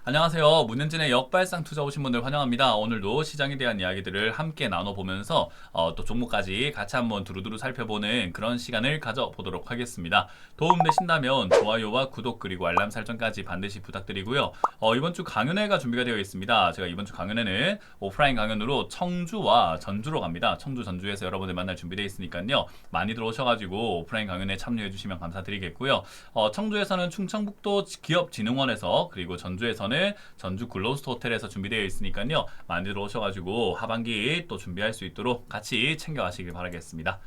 안녕하세요. 문현진의 역발상 투자 오신 분들 환영합니다. 오늘도 시장에 대한 이야기들을 함께 나눠보면서 또 종목까지 같이 한번 두루두루 살펴보는 그런 시간을 가져보도록 하겠습니다. 도움되신다면 좋아요와 구독 그리고 알람 설정까지 반드시 부탁드리고요. 이번 주 강연회가 준비가 되어 있습니다. 제가 이번 주 강연회는 오프라인 강연으로 청주와 전주로 갑니다. 청주, 전주에서 여러분들 만날 준비되어 있으니까요. 많이들 오셔가지고 오프라인 강연회 참여해 주시면 감사드리겠고요. 청주에서는 충청북도 기업진흥원에서 그리고 전주에서는 전주 글로스트 호텔에서 준비되어 있으니까요. 많이들 오셔가지고 하반기 또 준비할 수 있도록 같이 챙겨가시길 바라겠습니다.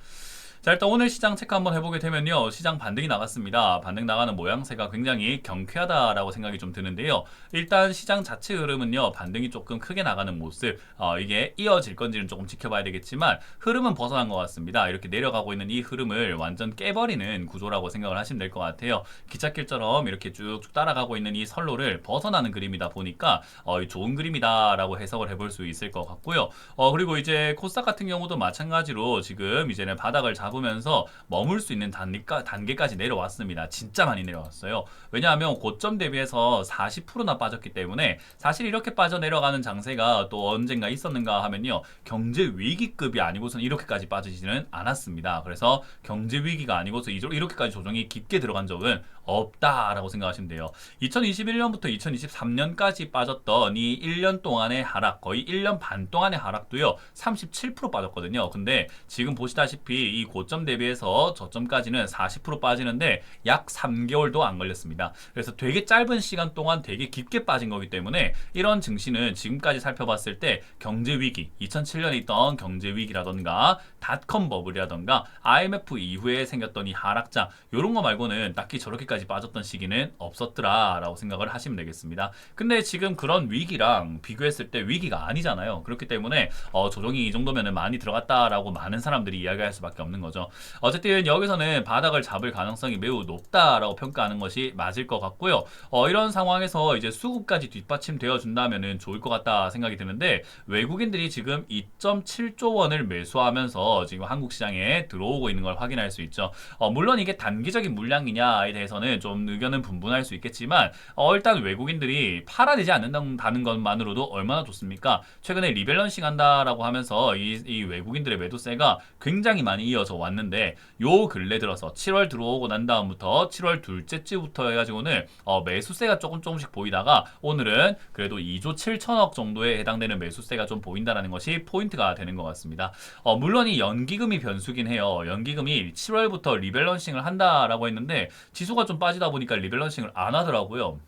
자, 일단 오늘 시장 체크 한번 해보게 되면요. 시장 반등이 나갔습니다. 반등 나가는 모양새가 굉장히 경쾌하다라고 생각이 좀 드는데요. 일단 시장 자체 흐름은요. 반등이 조금 크게 나가는 모습. 이게 이어질 건지는 조금 지켜봐야 되겠지만 흐름은 벗어난 것 같습니다. 이렇게 내려가고 있는 이 흐름을 완전 깨버리는 구조라고 생각을 하시면 될 것 같아요. 기찻길처럼 이렇게 쭉쭉 따라가고 있는 이 선로를 벗어나는 그림이다 보니까 좋은 그림이다라고 해석을 해볼 수 있을 것 같고요. 그리고 이제 코스닥 같은 경우도 마찬가지로 지금 이제는 바닥을 잡으면서 머물 수 있는 단계까지 내려왔습니다. 진짜 많이 내려왔어요. 왜냐하면 고점 대비해서 40%나 빠졌기 때문에 사실 이렇게 빠져 내려가는 장세가 또 언젠가 있었는가 하면요. 경제 위기급이 아니고서는 이렇게까지 빠지지는 않았습니다. 그래서 경제 위기가 아니고서 이렇게까지 조정이 깊게 들어간 적은 없다라고 생각하시면 돼요. 2021년부터 2023년까지 빠졌던 이 1년 동안의 하락, 거의 1년 반 동안의 하락도요. 37% 빠졌거든요. 근데 지금 보시다시피 이 고점 대비해서 저점까지는 40% 빠지는데 약 3개월도 안 걸렸습니다. 그래서 되게 짧은 시간 동안 되게 깊게 빠진 거기 때문에 이런 증시는 지금까지 살펴봤을 때 경제 위기, 2007년에 있던 경제 위기라던가 닷컴 버블이라던가 IMF 이후에 생겼던 이 하락장 이런 거 말고는 딱히 저렇게까지 빠졌던 시기는 없었더라라고 생각을 하시면 되겠습니다. 근데 지금 그런 위기랑 비교했을 때 위기가 아니잖아요. 그렇기 때문에 조정이 이 정도면 많이 들어갔다라고 많은 사람들이 이야기할 수밖에 없는 거죠. 어쨌든 여기서는 바닥을 잡을 가능성이 매우 높다라고 평가하는 것이 맞을 것 같고요. 이런 상황에서 이제 수급까지 뒷받침되어 준다면은 좋을 것 같다 생각이 드는데 외국인들이 지금 2.7조 원을 매수하면서 지금 한국 시장에 들어오고 있는 걸 확인할 수 있죠. 물론 이게 단기적인 물량이냐에 대해서는 좀 의견은 분분할 수 있겠지만 일단 외국인들이 팔아내지 않는다는 것만으로도 얼마나 좋습니까? 최근에 리밸런싱 한다라고 하면서 이 외국인들의 매도세가 굉장히 많이 이어져 왔는데 요 근래 들어서 7월 들어오고 난 다음부터 7월 둘째 주부터 해가지고는 매수세가 조금씩 보이다가 오늘은 그래도 2조 7천억 정도에 해당되는 매수세가 좀 보인다는 것이 포인트가 되는 것 같습니다. 물론 이 연기금이 변수긴 해요. 연기금이 7월부터 리밸런싱을 한다라고 했는데 지수가 좀 빠지다 보니까 리밸런싱을 안 하더라고요.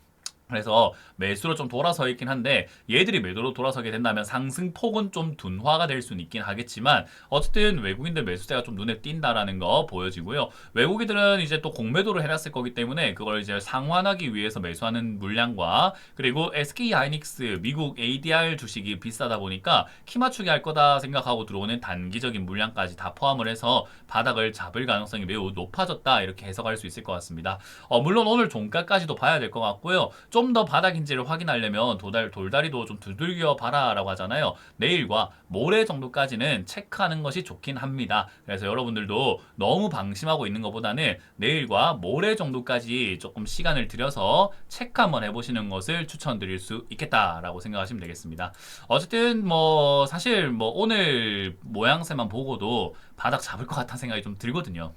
그래서 매수로 좀 돌아서 있긴 한데 얘들이 매도로 돌아서게 된다면 상승폭은 좀 둔화가 될 수는 있긴 하겠지만 어쨌든 외국인들 매수세가 좀 눈에 띈다라는 거 보여지고요. 외국인들은 이제 또 공매도를 해놨을 거기 때문에 그걸 이제 상환하기 위해서 매수하는 물량과 그리고 SK 하이닉스 미국 ADR 주식이 비싸다 보니까 키 맞추기 할 거다 생각하고 들어오는 단기적인 물량까지 다 포함을 해서 바닥을 잡을 가능성이 매우 높아졌다 이렇게 해석할 수 있을 것 같습니다. 물론 오늘 종가까지도 봐야 될 것 같고요. 좀 더 바닥인지를 확인하려면 돌다리도 좀 두들겨 봐라라고 하잖아요. 내일과 모레 정도까지는 체크하는 것이 좋긴 합니다. 그래서 여러분들도 너무 방심하고 있는 것보다는 내일과 모레 정도까지 조금 시간을 들여서 체크 한번 해보시는 것을 추천드릴 수 있겠다라고 생각하시면 되겠습니다. 어쨌든 사실 오늘 모양새만 보고도 바닥 잡을 것 같다는 생각이 좀 들거든요.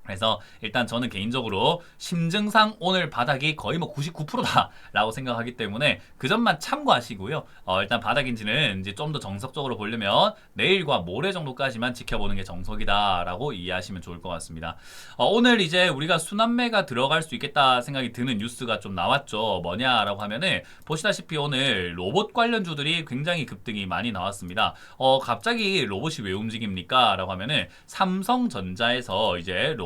그래서 일단 저는 개인적으로 심증상 오늘 바닥이 거의 99%다라고 생각하기 때문에 그 점만 참고하시고요. 일단 바닥인지는 이제 좀 더 정석적으로 보려면 내일과 모레 정도까지만 지켜보는 게 정석이다라고 이해하시면 좋을 것 같습니다. 오늘 이제 우리가 순환매가 들어갈 수 있겠다 생각이 드는 뉴스가 좀 나왔죠. 뭐냐라고 하면은 보시다시피 오늘 로봇 관련주들이 굉장히 급등이 많이 나왔습니다. 갑자기 로봇이 왜 움직입니까? 라고 하면은 삼성전자에서 이제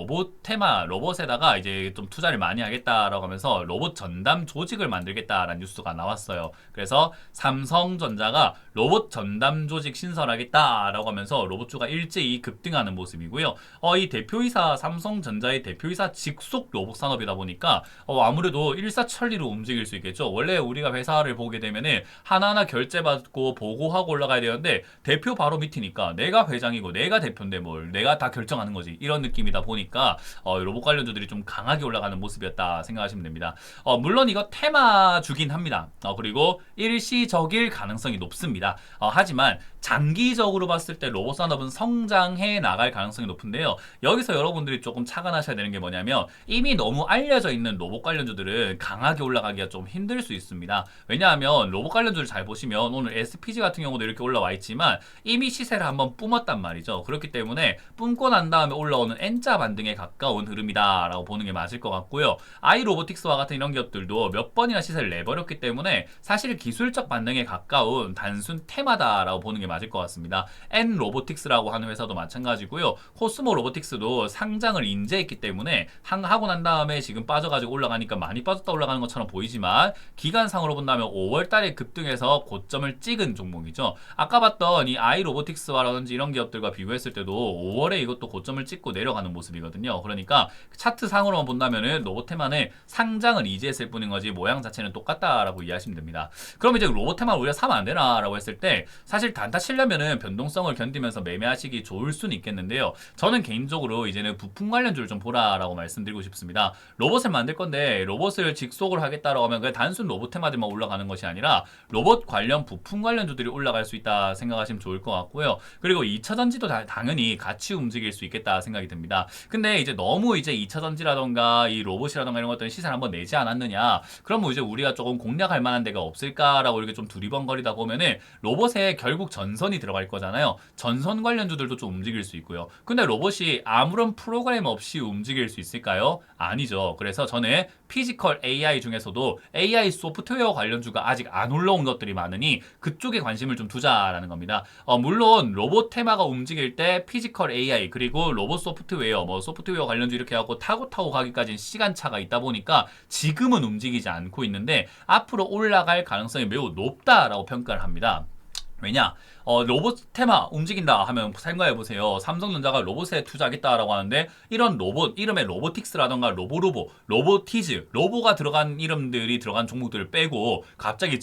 로봇에다가 이제 좀 투자를 많이 하겠다라고 하면서 로봇 전담 조직을 만들겠다라는 뉴스가 나왔어요. 그래서 삼성전자가 로봇 전담 조직 신설하겠다라고 하면서 로봇주가 일제히 급등하는 모습이고요. 이 대표이사 삼성전자의 대표이사 직속 로봇 산업이다 보니까 아무래도 일사천리로 움직일 수 있겠죠. 원래 우리가 회사를 보게 되면은 하나하나 결제받고 보고하고 올라가야 되는데 대표 바로 밑이니까 내가 회장이고 내가 대표인데 뭘 내가 다 결정하는 거지. 이런 느낌이다 보니까 보니까 로봇 관련주들이 좀 강하게 올라가는 모습이었다 생각하시면 됩니다. 물론 이거 테마주긴 합니다. 그리고 일시적일 가능성이 높습니다. 하지만 장기적으로 봤을 때 로봇 산업은 성장해 나갈 가능성이 높은데요. 여기서 여러분들이 조금 착안하셔야 되는 게 뭐냐면 이미 너무 알려져 있는 로봇 관련주들은 강하게 올라가기가 좀 힘들 수 있습니다. 왜냐하면 로봇 관련주를 잘 보시면 오늘 SPG 같은 경우도 이렇게 올라와 있지만 이미 시세를 한번 뿜었단 말이죠. 그렇기 때문에 뿜고 난 다음에 올라오는 N자 반등에 가까운 흐름이다라고 보는 게 맞을 것 같고요. 아이로보틱스와 같은 이런 기업들도 몇 번이나 시세를 내버렸기 때문에 사실 기술적 반등에 가까운 단순 테마다라고 보는 게 맞을 것 같습니다. N로보틱스라고 하는 회사도 마찬가지고요. 코스모 로보틱스도 상장을 인제했기 때문에 하고 난 다음에 지금 빠져가지고 올라가니까 많이 빠졌다 올라가는 것처럼 보이지만 기간상으로 본다면 5월 달에 급등해서 고점을 찍은 종목이죠. 아까 봤던 이 아이로보틱스와라든지 이런 기업들과 비교했을 때도 5월에 이것도 고점을 찍고 내려가는 모습이거든요. 그러니까 차트 상으로만 본다면은 로보테마는 상장을 이제했을 뿐인 거지 모양 자체는 똑같다라고 이해하시면 됩니다. 그럼 이제 로보테마 우리가 사면 안 되나라고 했을 때 사실 단타 치려면은 변동성을 견디면서 매매하시기 좋을 수는 있겠는데요. 저는 개인적으로 이제는 부품 관련주를 좀 보라라고 말씀드리고 싶습니다. 로봇을 만들 건데 로봇을 직속으로 하겠다라고 하면 그냥 단순 로봇테마들만 올라가는 것이 아니라 로봇 관련 부품 관련주들이 올라갈 수 있다 생각하시면 좋을 것 같고요. 그리고 2차전지도 당연히 같이 움직일 수 있겠다 생각이 듭니다. 근데 이제 너무 이제 2차전지라던가 이 로봇이라던가 이런 것들은 시세를 한번 내지 않았느냐, 그러면 이제 우리가 조금 공략할 만한 데가 없을까라고 이렇게 좀 두리번거리다 보면은 로봇에 결국 전선이 들어갈 거잖아요. 전선 관련주들도 좀 움직일 수 있고요. 근데 로봇이 아무런 프로그램 없이 움직일 수 있을까요? 아니죠. 그래서 저는 피지컬 AI 중에서도 AI 소프트웨어 관련주가 아직 안 올라온 것들이 많으니 그쪽에 관심을 좀 두자라는 겁니다. 물론 로봇 테마가 움직일 때 피지컬 AI 그리고 로봇 소프트웨어 소프트웨어 관련주 이렇게 하고 타고 가기까지는 시간차가 있다 보니까 지금은 움직이지 않고 있는데 앞으로 올라갈 가능성이 매우 높다라고 평가를 합니다. 왜냐? 로봇 테마 움직인다 하면 생각해보세요. 삼성전자가 로봇에 투자하겠다라고 하는데 이런 로봇, 이름에 로보틱스라던가 로보티즈, 로보가 들어간 이름들이 들어간 종목들을 빼고 갑자기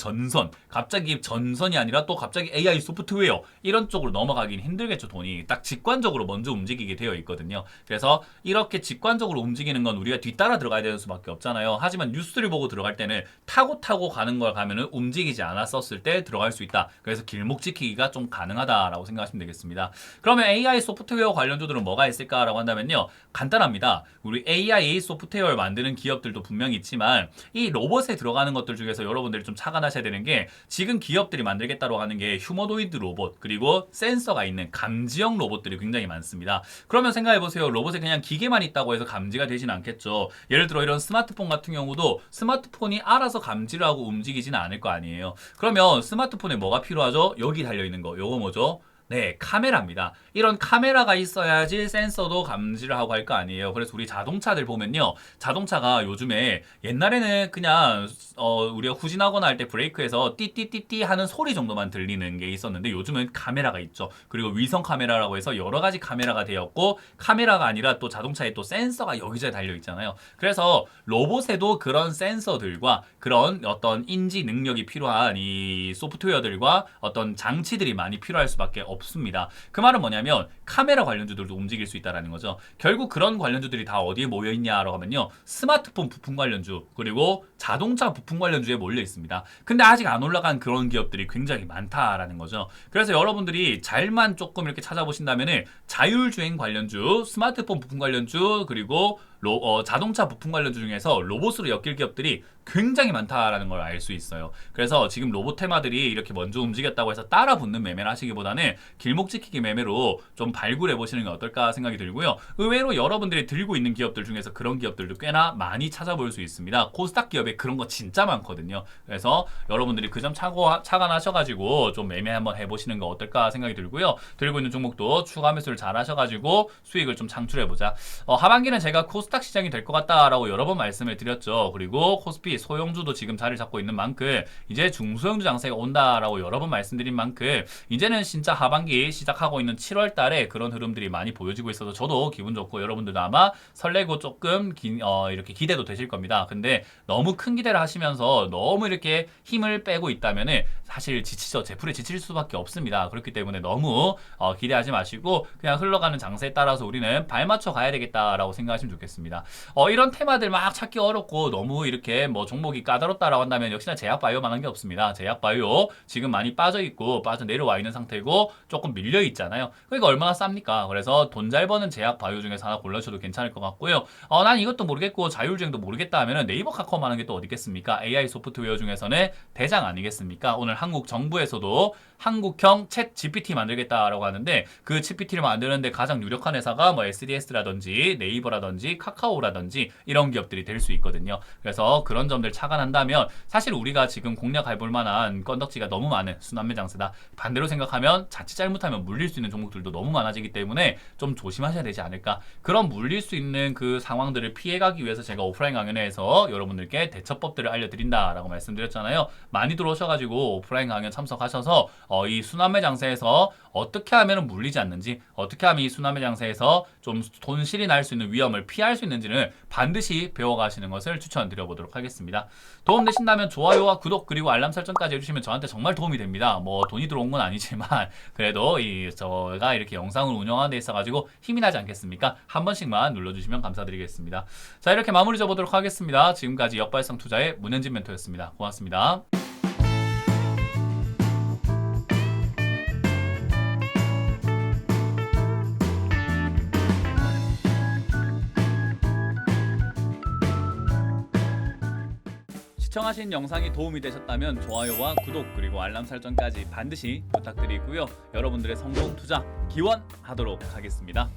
전선이 아니라 또 갑자기 AI 소프트웨어 이런 쪽으로 넘어가긴 힘들겠죠. 돈이 딱 직관적으로 먼저 움직이게 되어 있거든요. 그래서 이렇게 직관적으로 움직이는 건 우리가 뒤따라 들어가야 되는 수밖에 없잖아요. 하지만 뉴스를 보고 들어갈 때는 타고 가는 걸 가면은 움직이지 않았었을 때 들어갈 수 있다. 그래서 길목 지키기가 좀 가능하다라고 생각하시면 되겠습니다. 그러면 AI 소프트웨어 관련주들은 뭐가 있을까라고 한다면요. 간단합니다. 우리 AI 소프트웨어를 만드는 기업들도 분명히 있지만 이 로봇에 들어가는 것들 중에서 여러분들이 좀 착안하셔야 되는 게 지금 기업들이 만들겠다고 하는 게 휴머노이드 로봇 그리고 센서가 있는 감지형 로봇들이 굉장히 많습니다. 그러면 생각해보세요. 로봇에 그냥 기계만 있다고 해서 감지가 되진 않겠죠. 예를 들어 이런 스마트폰 같은 경우도 스마트폰이 알아서 감지를 하고 움직이지는 않을 거 아니에요. 그러면 스마트폰에 뭐가 필요하죠? 여기 달려있는 거. 요거 뭐죠? 네, 카메라입니다. 이런 카메라가 있어야지 센서도 감지를 하고 할 거 아니에요. 그래서 우리 자동차들 보면요. 자동차가 요즘에 옛날에는 그냥 우리가 후진하거나 할 때 브레이크에서 띠띠띠띠 하는 소리 정도만 들리는 게 있었는데 요즘은 카메라가 있죠. 그리고 위성 카메라라고 해서 여러 가지 카메라가 되었고 카메라가 아니라 또 자동차에 또 센서가 여기저기 달려 있잖아요. 그래서 로봇에도 그런 센서들과 그런 어떤 인지 능력이 필요한 이 소프트웨어들과 어떤 장치들이 많이 필요할 수밖에 없습니다. 그 말은 뭐냐면 카메라 관련주들도 움직일 수 있다는 거죠. 결국 그런 관련주들이 다 어디에 모여 있냐라고 하면요. 스마트폰 부품 관련주 그리고 자동차 부품 관련주에 몰려 있습니다. 근데 아직 안 올라간 그런 기업들이 굉장히 많다라는 거죠. 그래서 여러분들이 잘만 조금 이렇게 찾아보신다면은 자율주행 관련주, 스마트폰 부품 관련주 그리고 자동차 부품 관련주 중에서 로봇으로 엮일 기업들이 굉장히 많다라는 걸 알 수 있어요. 그래서 지금 로봇 테마들이 이렇게 먼저 움직였다고 해서 따라 붙는 매매를 하시기보다는 길목 지키기 매매로 좀 발굴해 보시는 게 어떨까 생각이 들고요. 의외로 여러분들이 들고 있는 기업들 중에서 그런 기업들도 꽤나 많이 찾아볼 수 있습니다. 코스닥 기업에 그런 거 진짜 많거든요. 그래서 여러분들이 그 점 착안하셔가지고 좀 매매 한번 해보시는 거 어떨까 생각이 들고요. 들고 있는 종목도 추가 매수를 잘 하셔가지고 수익을 좀 창출해보자. 하반기는 제가 코스닥 코스닥 시장이 될 것 같다라고 여러 번 말씀을 드렸죠. 그리고 코스피 소형주도 지금 자리를 잡고 있는 만큼 이제 중소형주 장세가 온다라고 여러 번 말씀드린 만큼 이제는 진짜 하반기 시작하고 있는 7월 달에 그런 흐름들이 많이 보여지고 있어서 저도 기분 좋고 여러분들도 아마 설레고 조금 이렇게 기대도 되실 겁니다. 근데 너무 큰 기대를 하시면서 너무 이렇게 힘을 빼고 있다면은 사실 지치죠. 제풀에 지칠 수밖에 없습니다. 그렇기 때문에 너무 기대하지 마시고 그냥 흘러가는 장세에 따라서 우리는 발맞춰 가야 되겠다라고 생각하시면 좋겠습니다. 이런 테마들 막 찾기 어렵고 너무 이렇게 뭐 종목이 까다롭다라고 한다면 역시나 제약바이오만 한 게 없습니다. 제약바이오 지금 많이 빠져있고 빠져 내려와 있는 상태고 조금 밀려 있잖아요. 그러니까 얼마나 쌉니까? 그래서 돈 잘 버는 제약바이오 중에서 하나 골라주셔도 괜찮을 것 같고요. 난 이것도 모르겠고 자율주행도 모르겠다 하면은 네이버 카카오만 하는 게 또 어디 있겠습니까? AI 소프트웨어 중에서는 대장 아니겠습니까? 오늘 한국 정부에서도 한국형 챗 GPT 만들겠다라고 하는데 그 GPT를 만드는데 가장 유력한 회사가 뭐 SDS라든지 네이버라든지 카카오라든지 이런 기업들이 될 수 있거든요. 그래서 그런 점들 착안한다면 사실 우리가 지금 공략해 볼 만한 건덕지가 너무 많은 순환매 장세다. 반대로 생각하면 자칫 잘못하면 물릴 수 있는 종목들도 너무 많아지기 때문에 좀 조심하셔야 되지 않을까. 그런 물릴 수 있는 그 상황들을 피해가기 위해서 제가 오프라인 강연에서 여러분들께 대처법들을 알려드린다라고 말씀드렸잖아요. 많이 들어오셔가지고 오프라인 강연 참석하셔서 이 순환매 장세에서 어떻게 하면 물리지 않는지, 어떻게 하면 이 순환매 장세에서 좀 손실이 날 수 있는 위험을 피할 수 있는지는 반드시 배워가시는 것을 추천드려보도록 하겠습니다. 도움되신다면 좋아요와 구독 그리고 알람 설정까지 해주시면 저한테 정말 도움이 됩니다. 뭐 돈이 들어온 건 아니지만 그래도 저가 이렇게 영상을 운영하는 데 있어가지고 힘이 나지 않겠습니까? 한 번씩만 눌러주시면 감사드리겠습니다. 자, 이렇게 마무리 져보도록 하겠습니다. 지금까지 역발상 투자의 문현진 멘토였습니다. 고맙습니다. 시청하신 영상이 도움이 되셨다면 좋아요와 구독 그리고 알람 설정까지 반드시 부탁드리고요. 여러분들의 성공 투자 기원하도록 하겠습니다.